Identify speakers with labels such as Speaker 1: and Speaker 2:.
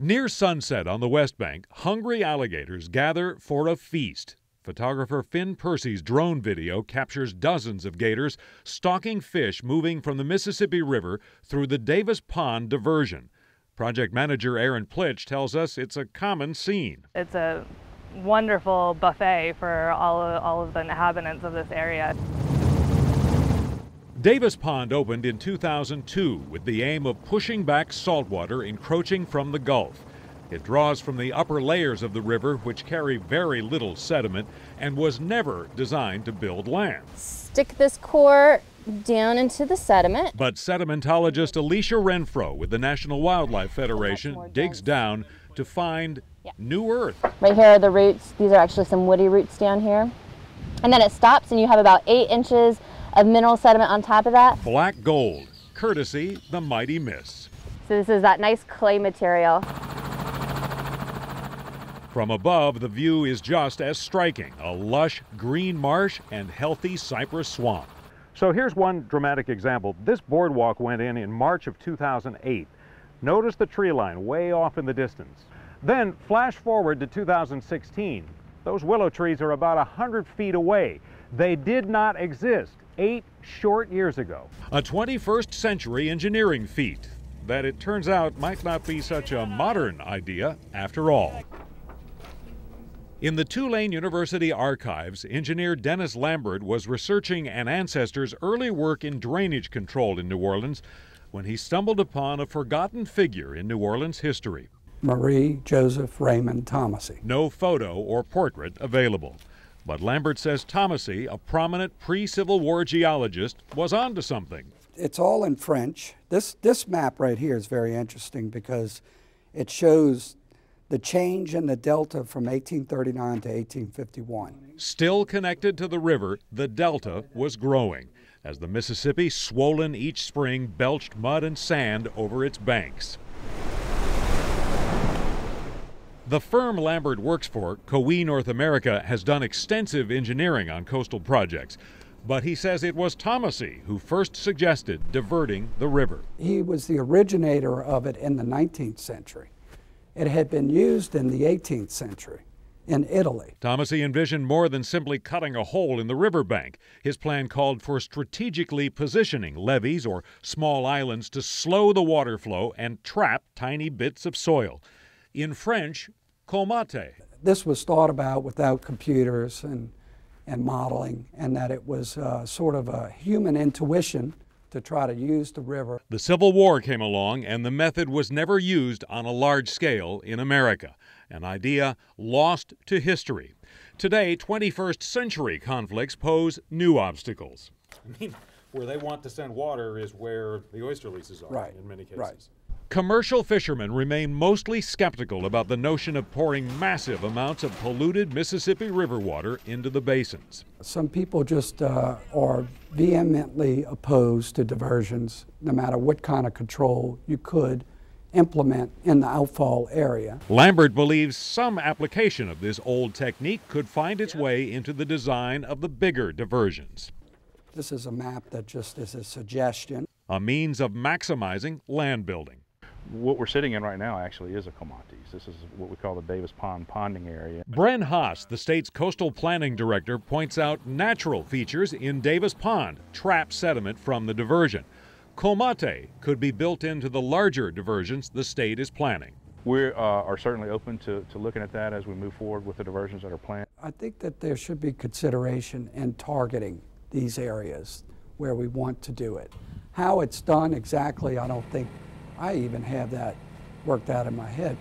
Speaker 1: Near sunset on the West Bank, hungry alligators gather for a feast. Photographer Finn Percy's drone video captures dozens of gators stalking fish moving from the Mississippi River through the Davis Pond diversion. Project manager Aaron Plitch tells us it's a common scene.
Speaker 2: It's a wonderful buffet for all of the inhabitants of this area.
Speaker 1: Davis Pond opened in 2002 with the aim of pushing back saltwater encroaching from the Gulf. It draws from the upper layers of the river, which carry very little sediment, and was never designed to build land.
Speaker 3: Stick this core down into the sediment.
Speaker 1: But sedimentologist Alicia Renfro with the National Wildlife Federation digs down to find new earth.
Speaker 3: Right here are the roots. These are actually some woody roots down here. And then it stops and you have about 8 inches of mineral sediment on top of that.
Speaker 1: Black gold, courtesy the mighty Miss.
Speaker 3: So this is that nice clay material.
Speaker 1: From above, the view is just as striking, a lush green marsh and healthy cypress swamp. So here's one dramatic example. This boardwalk went in March of 2008. Notice the tree line way off in the distance. Then flash forward to 2016. Those willow trees are about 100 feet away. They did not exist 8 short years ago. A 21st century engineering feat that it turns out might not be such a modern idea after all. In the Tulane University archives, engineer Dennis Lambert was researching an ancestor's early work in drainage control in New Orleans when he stumbled upon a forgotten figure in New Orleans history.
Speaker 4: Marie Joseph Raymond Thomasy.
Speaker 1: No photo or portrait available. But Lambert says Thomasy, a prominent pre-Civil War geologist, was onto something.
Speaker 4: It's all in French. This map right here is very interesting because it shows the change in the delta from 1839 to 1851.
Speaker 1: Still connected to the river, the delta was growing as the Mississippi, swollen each spring, belched mud and sand over its banks. The firm Lambert works for, Coe North America, has done extensive engineering on coastal projects. But he says it was Thomasy who first suggested diverting the river.
Speaker 4: He was the originator of it in the 19th century. It had been used in the 18th century in Italy.
Speaker 1: Thomasy envisioned more than simply cutting a hole in the riverbank. His plan called for strategically positioning levees or small islands to slow the water flow and trap tiny bits of soil. In French, colmate.
Speaker 4: This was thought about without computers and modeling, and that it was sort of a human intuition to try to use the river.
Speaker 1: The Civil War came along, and the method was never used on a large scale in America, an idea lost to history. Today, 21st century conflicts pose new obstacles. I mean, where they want to send water is where the oyster leases are, in many cases.
Speaker 4: Right.
Speaker 1: Commercial fishermen remain mostly skeptical about the notion of pouring massive amounts of polluted Mississippi River water into the basins.
Speaker 4: Some people just are vehemently opposed to diversions, no matter what kind of control you could implement in the outfall area.
Speaker 1: Lambert believes some application of this old technique could find its way into the design of the bigger diversions.
Speaker 4: This is a map that just is a suggestion.
Speaker 1: A means of maximizing land building.
Speaker 5: What we're sitting in right now actually is a Colmates. This is what we call the Davis Pond ponding area.
Speaker 1: Bren Haas, the state's coastal planning director, points out natural features in Davis Pond trap sediment from the diversion. Colmate could be built into the larger diversions the state is planning.
Speaker 5: We are certainly open to looking at that as we move forward with the diversions that are planned.
Speaker 4: I think that there should be consideration in targeting these areas where we want to do it. How it's done exactly, I don't think I even have that worked out in my head.